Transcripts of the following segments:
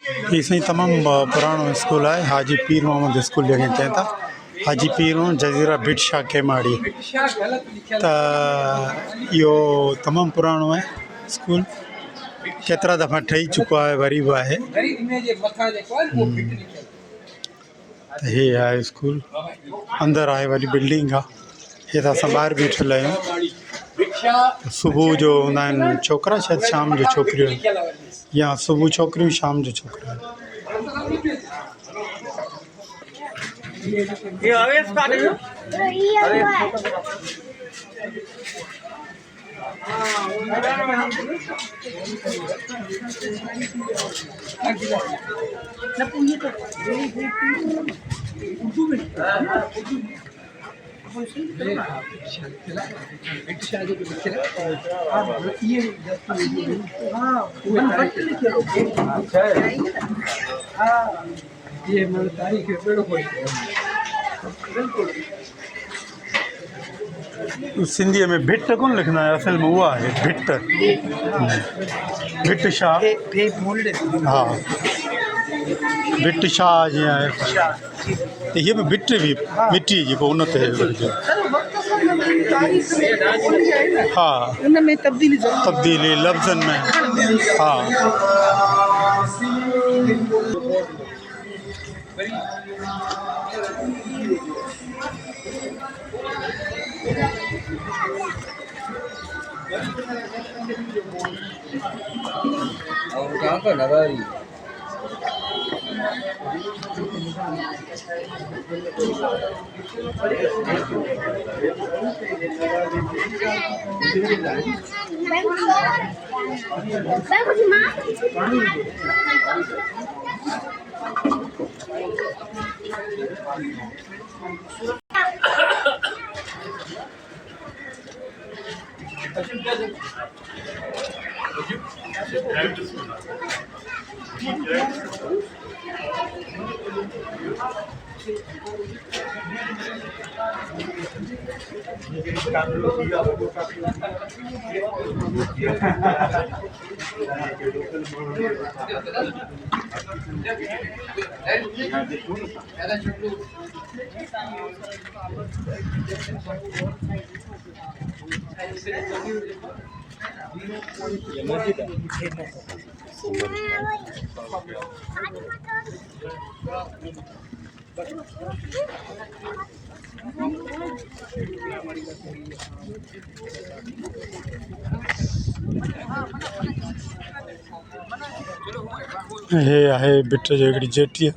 ये सही तमाम पुरानो स्कूल है। हाजी पीर मोहम्मद स्कूल जगह चें था। हाजी पीर मोहम्मद जज़ीरा बिटशा केमाड़ी। त यो तमाम पुरानो है स्कूल। केतरा दफ़ा ठही चुको है, वरी भी है। ये है स्कूल, अंदर है वाली बिल्डिंग है। ये तो असां ॿाहिरि बीठल आहियूं। सुबुह जो हूंदा आहिनि छोकिरा, शायद शाम जो छोकिरियूं, या सुबुह छोकिरियूं शाम जो छोकिरा। सिंधी में भिट कौन लिखना है, असल में हुआ है भिट। भिट शाह, हाँ भिट शाह जी है। ये भी भिट भी मिट्टी जी को उन्नत है। हाँ उनमें तब्दीली लफ्ज़न में। हाँ हे आहे बिट जो हिकिड़ी जेटी,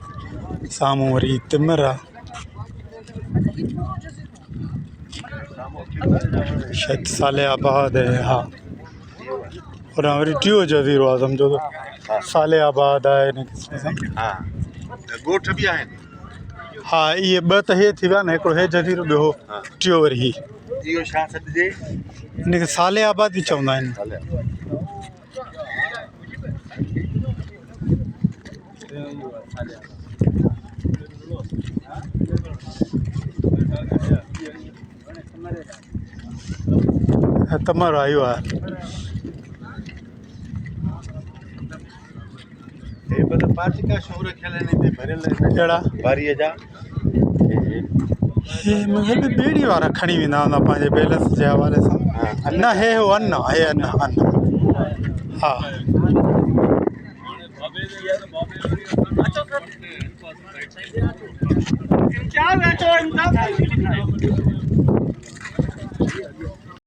साम्हूं वरी तिमिर आहे। शायद साले आबाद है। हाँ और वरी टियों जज़ीरो आहे, सम्झो तो साले आबाद आहे इन क़िस्म सां। ॻोठ बि आहिनि। हाँ इहे ॿ त हे थी विया न, हिकिड़ो हे जज़ीरो, ॿियो टियों वरी ही। इहो छा सॾिजे? इनखे साले आबाद बि चवंदा आहिनि। तमर आयो आहे। हे बद पाचिका शो रखियल आहिनि हिते भरियल आहिनि। कहिड़ा? बारीअ जा। हे मूंखे ॿेड़ी वारा खणी वेंदा हूंदा पंहिंजे बैलेंस जे हवाले सां। न हे हो अन्न, हे अन्न। हा क्या बैठो